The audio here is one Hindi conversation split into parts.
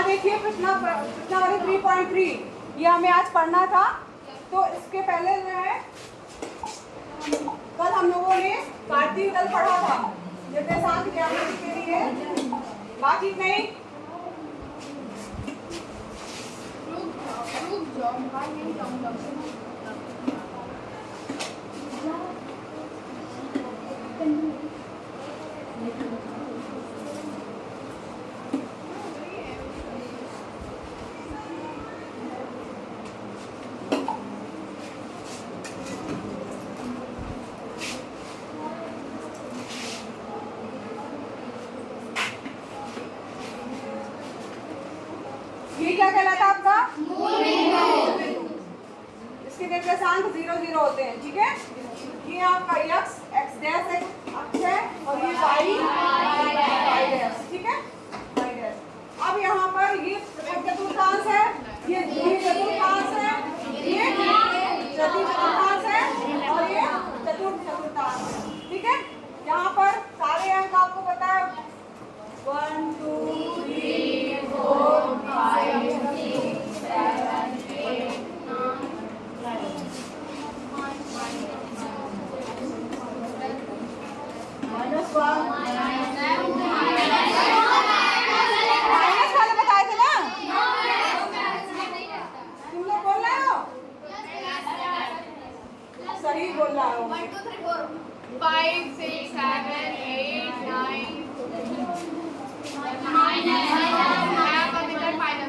देखिए प्रश्नावली 3.3 ये हमें आज पढ़ना था। तो इसके पहले जो है कल हम लोगों ने कार्तीय तल पढ़ा था निर्देशांक ज्यामिति के लिए। बाकी नहीं ये क्या कहलाता है आपका मूल बिंदु। इसके निर्देशांक 0 0 होते हैं, ठीक है। ये आपका x डैश अक्ष है और ये y डैश, ठीक है, y डैश। अब यहाँ पर ये चतुर्थांश है, ये चतुर्थांश है, ये चतुर्थांश है और ये चतुर्थांश है, ठीक है। यहाँ पर सारे अंक आपको पता है 1 2 3 4 5 6 7 8 माइनस वाले बताए थे ना, तुम लोग बोल रहे हो, सही बोल रहा हो। 1 2 3 4 5 6 7 8 9 -1 -2 -3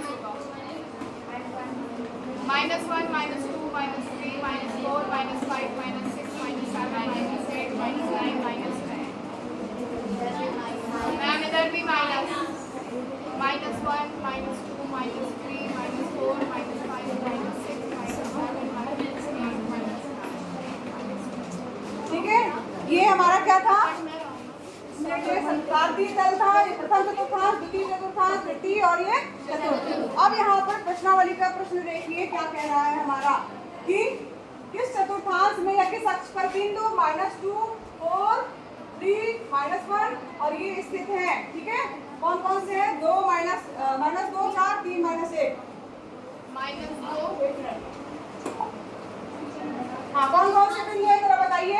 -4 -5 -6 -7 -8 -9 -10 -11 -12 -13 -14 -15 -16 -17 -18 -19 -20 मैम इधर भी माइनस -1 -2 -3 -4 -5 -6 ठीक है। ये हमारा क्या था, कार्तीय तल था, ये प्रथम चतुर्थांश, द्वितीय चतुर्थांश, तृतीय और ये चतुर्थ। अब यहाँ पर प्रश्नावली का प्रश्न देखिए क्या कह रहा है हमारा कि किस चतुर्थांश में या किस अक्ष पर बिंदु -2 4 3 -1 और ये स्थित है, ठीक है। कौन कौन से हैं? 2 -2 4 3 -1 -2 हाँ, कौन कौन से बिंदु है जरा बताइए।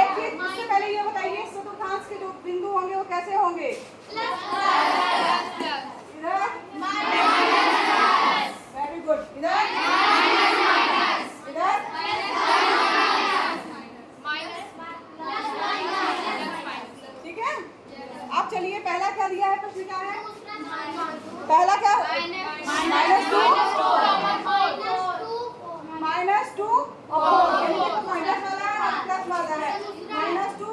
एक चीज इससे पहले ये बताइए, इस चतुर्थांश के जो बिंदु होंगे वो कैसे होंगे? इधर वेरी गुड, इधर इधर ठीक है। अब चलिए पहला क्या दिया है, प्रश्न क्या है? पहला क्या -2 -2 और यानी कि तो माइनस वाला है और प्लस वाला है। -2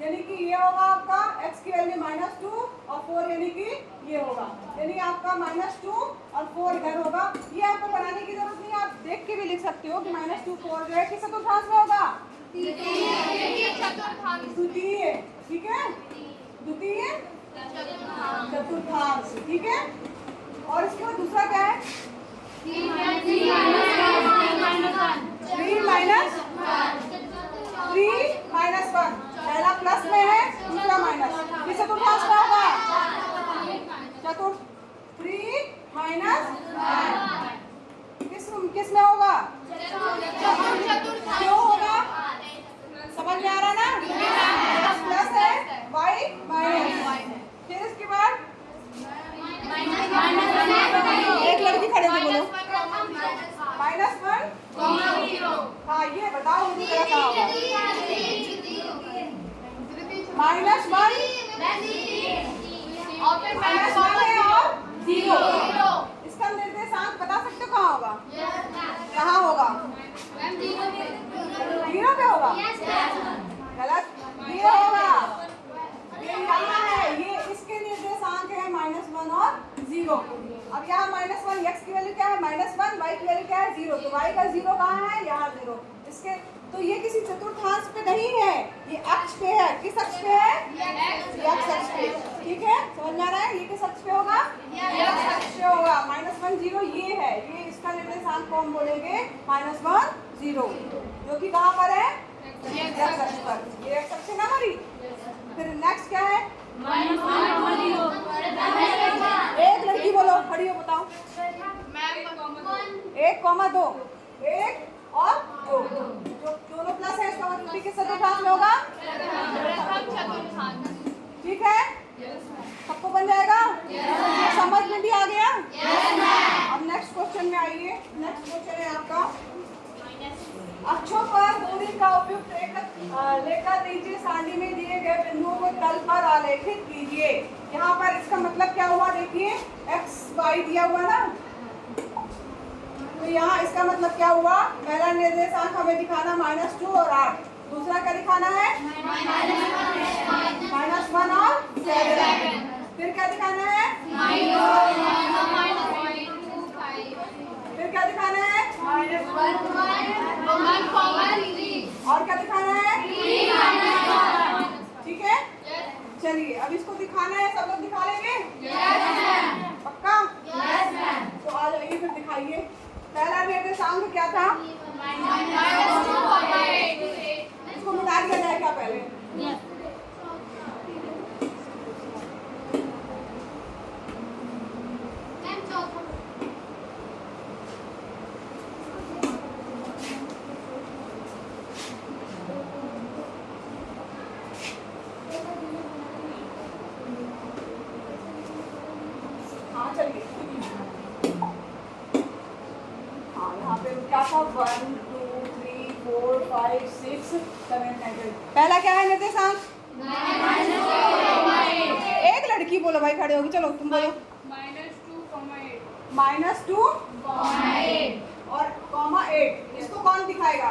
यानी कि ये होगा आपका x की वैल्यू -2 और 4 यानी कि ये होगा, यानी आपका -2 और 4 इधर होगा। ये आपको बनाने की जरूरत नहीं है, आप देख के भी लिख सकते हो कि -2 4 जो है किस चतुर्थांश में होगा? द्वितीय, ठीक है, द्वितीय चतुर्थांश, ठीक है। और इसके बाद दूसरा क्या है? 3 -1 पहला प्लस में है, दूसरा माइनस। किस चतुर्थांश में होगा? चतुर्थ 3 -1 किस में होगा? क्यों होगा? समझ में आ रहा ना? प्लस है, y माइनस। फिर इसके बाद एक लड़की खड़े थे, बोलो -1 हाँ, ये बताओ मुझे क्या होगा? -1 और फिर -1 है और 0। इसका निर्देशांक बता सकते हो कहाँ होगा? कहाँ होगा? 0 पे होगा? गलत, ये होगा, ये यहाँ है, ये इसके निर्देशांक है -1 और 0। अब यहाँ -1 x की वैल्यू क्या है? -1 y की वैल्यू क्या है? 0। तो y का 0 कहाँ है? यहाँ 0। इसके तो ये किसी चतुर्थांश पे नहीं है, ये अक्ष पे है। किस अक्ष पे है? x अक्ष पे, ठीक है। समझ में आ रहा है? ये किस अक्ष पे होगा? x अक्ष पे होगा। -1 0 ये है, ये इसका निर्देशांक को हम बोलेंगे -1 0, जो कि कहाँ पर है? x अक्ष पर। ये x अक्ष है ना हमारी। फिर नेक्स्ट क्या है? -1 0 1,2 1 और 2 जो दोनों प्लस है इसका मतलब भी किस चतुर्थांश में होगा? प्रथम चतुर्थांश। ठीक है, सबको बन जाएगा? समझ में भी आ गया? अब नेक्स्ट क्वेश्चन में आइए। नेक्स्ट क्वेश्चन है आपका, अक्षों पर दूरी का उपयुक्त एकक लेकर नीचे सारणी में दिए गए बिंदुओं को तल पर आलेखित कीजिए। यहाँ पर इसका मतलब क्या हुआ? देखिए x y दिया हुआ ना, तो यहाँ इसका मतलब क्या हुआ? पहला निर्देशांक हमें दिखाना -2 और 8, दूसरा क्या दिखाना है? -1 और 7, फिर क्या दिखाना है? फिर क्या दिखाना है? और क्या दिखाना है? ठीक है, चलिए अब इसको दिखाना है, सब लोग दिखा लेंगे? पक्का? तो आ जाइए फिर दिखाइए। पहला निर्देशांक क्या था? इसको मिटा दिया जाए क्या पहले? हाँ चलिए, हाँ यहाँ पे क्या था? 1 2 3 4 5 6 7 8। पहला क्या है निर्देशांक? एक लड़की बोलो भाई, खड़े होगी, चलो तुम बोलो। -2, और -8। इसको कौन दिखाएगा?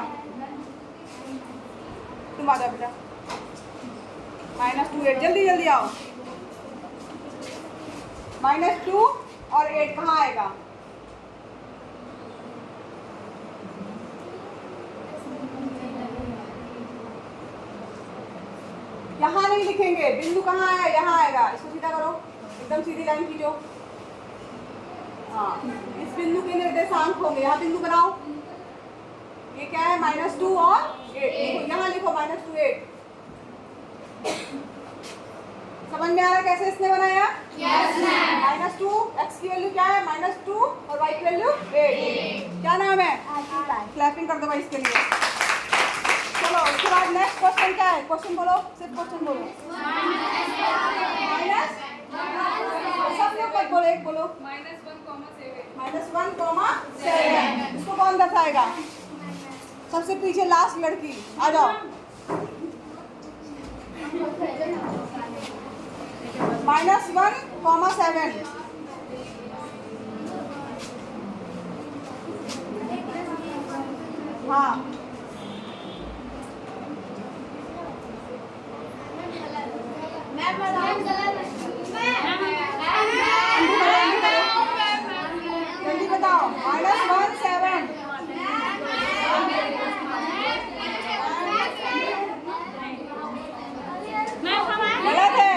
तुम आ जाओ बेटा। -2 8, जल्दी जल्दी आओ। -2 और 8 कहाँ आएगा? यहाँ नहीं लिखेंगे, बिंदु कहाँ है? यहाँ आएगा। इसको सीधा करो, एकदम सीधी लाइन खींचो। हाँ, इस बिंदु के निर्देशांक होंगे, यहाँ बिंदु बनाओ। ये क्या है? -2 और 8। यहाँ लिखो -2 8। समझ में आ रहा है कैसे इसने बनाया? -2, x की वैल्यू क्या है? -2 और y की वैल्यू 8। क्या नाम है? क्लैपिंग कर दो भाई इसके लिए। चलो उसके बाद नेक्स्ट क्वेश्चन क्या है? क्वेश्चन बोलो, सिर्फ क्वेश्चन बोलो। सब लोग मत बोलो, एक बोलो। -1,7। इसको कौन दर्शाएगा? सबसे पीछे लास्ट लड़की, आ जाओ। -1,7। हाँ जल्दी बताओ। -1,7। गलत है,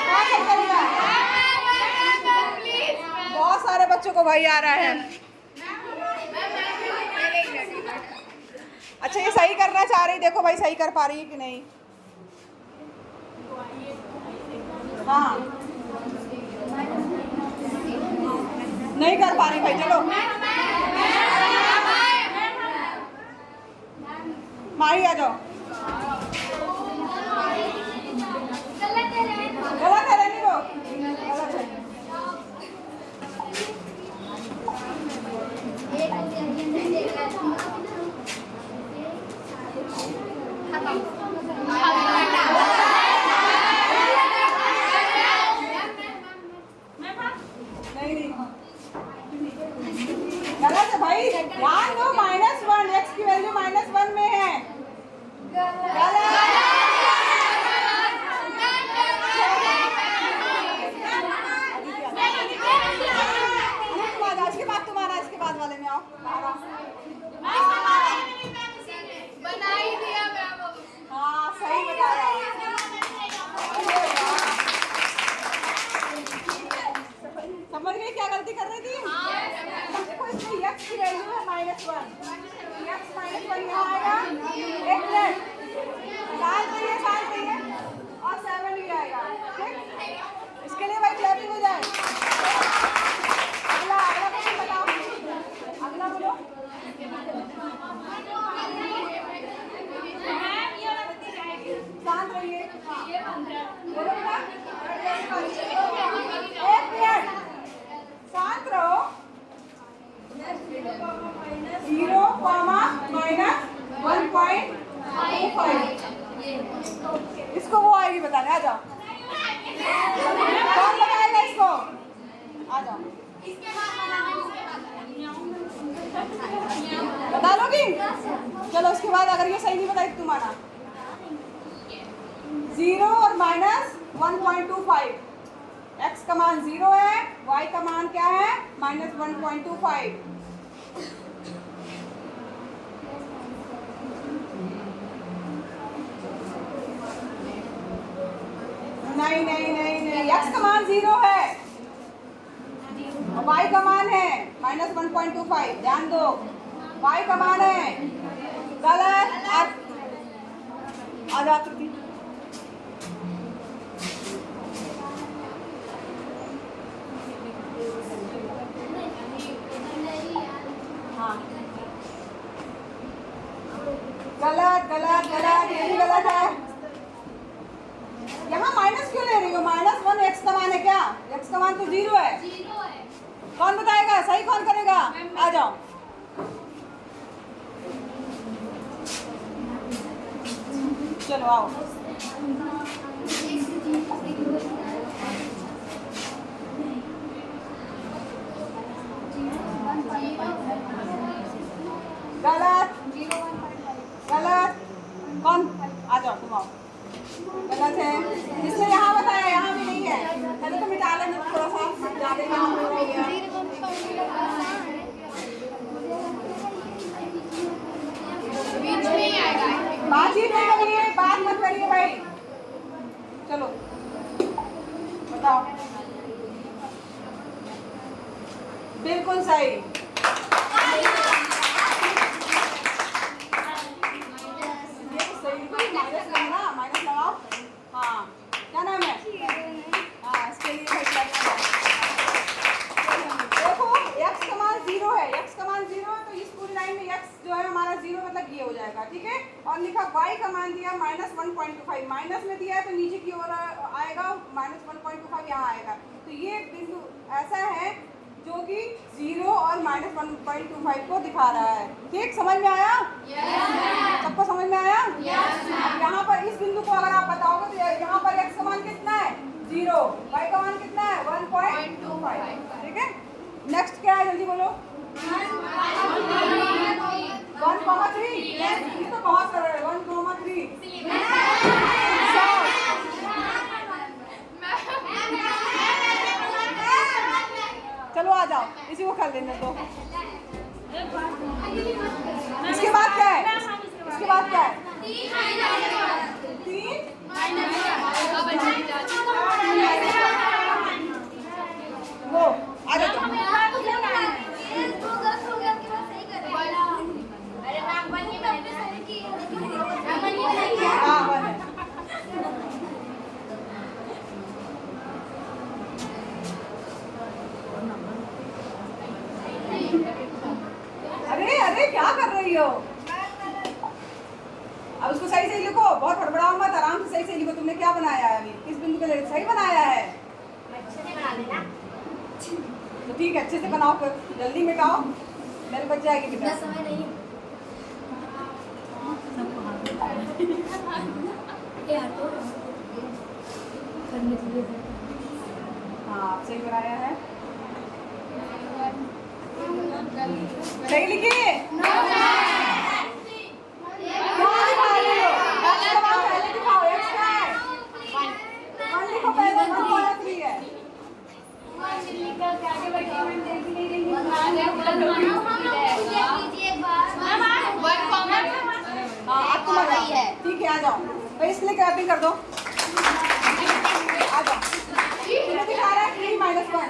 कौन सही करेगा? बहुत सारे बच्चों को भाई आ रहा है। अच्छा ये सही करना चाह रही, देखो भाई सही कर पा रही है कि नहीं। हाँ नहीं कर पा रही भाई, चलो माही आ जाओ। गलत है, रहने दो, गलत है। गलत है भाई, ध्यान दो। -1, x की वैल्यू -1 में है। इसके बाद तुम्हारा, इसके बाद वाले में आओ। बना ही दिया मैम। हाँ सही बता रहा हूँ। समझ गए क्या गलती कर रही थी? देखो इसमें x की वैल्यू है -1, x -1 यहाँ आएगा। एक मिनट, शांत रहिए और 7 ही आएगा। ठीक, इसके लिए भाई क्लैपिंग हो जाए। अगला क्वेश्चन बताओ, अगला बोलो। बता लोगी? चलो उसके बाद अगर ये सही नहीं बताई तो तुम आना। 0 और माइनस 1.25। x का मान 0 है, y का मान क्या है? माइनस 1.25। नहीं नहीं नहीं नहीं, x का मान 0 है और y का मान है माइनस 1.25। ध्यान दो, y का मान है। गलत। आज आकृति हाँ, गलत गलत गलत, ये भी गलत है। यहाँ माइनस क्यों ले रही हो? माइनस 1 x का मान है क्या? x का मान तो 0 है। कौन बताएगा? सही कौन करेगा? आ जाओ। चलो आओ। गलत गलत। कौन? आ जाओ तुम आओ। गलत है। इसने यहाँ बताया, यहाँ भी नहीं है। पहले तो मिटा लेना थोड़ा सा ज्यादा यहाँ हो गया। बीच में ही आएगा। बातचीत नहीं करिए, बात मत करिए भाई। चलो बताओ। बिल्कुल सही। माइनस लगाओ। हाँ, क्या नाम है? हाँ, इसके लिए देखो x का मान 0 है, x का मान 0 है तो इस पूरी लाइन में x जो है हमारा 0 मतलब ये हो जाएगा, ठीक है। और लिखा y का मान दिया माइनस 1.25, माइनस में दिया है तो नीचे की ओर आएगा, माइनस 1.25 यहाँ आएगा। तो ये बिंदु ऐसा है जो कि 0 और माइनस 1.25 को दिखा रहा है। ठीक, समझ में आया? सबको समझ में आया? अब यहाँ पर इस बिंदु को अगर आप बताओगे तो यहाँ पर x का मान कितना है? 0, y का मान कितना है? 1.25। ठीक है, नेक्स्ट क्या है? जल्दी बोलो। 1,3। ये तो बहुत सरल है। 1,3। चलो आ जाओ, इसी को कर लेने दो। इसके बाद क्या है? इसके बाद क्या है? 3 वो आ जाओ। अरे अरे क्या कर रही हो? अब उसको सही से लिखो, बहुत हड़बड़ाओ मत, आराम से सही से लिखो। तुमने क्या बनाया है अभी? किस बिंदु के लिए सही बनाया है? तो ठीक है, अच्छे से बनाओ, फिर जल्दी मिटाओ, मेरे बच जाएगी बेटा। समय नहीं हाँ, आप सही बनाया है। सही लिखिए। क्या दिखा रही हो? x का मान पहले दिखाओ। x क्या है? 1 लिखो पहले, 1.3 है। हाँ, अब तुम आ जाओ। ठीक है, आ जाओ। तो इसलिए क्रैपिंग कर दो। आ जाओ। तुम्हें दिखा रहा है 3 - 1।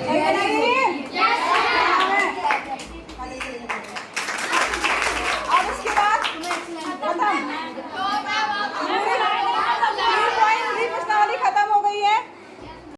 सही बनाइए।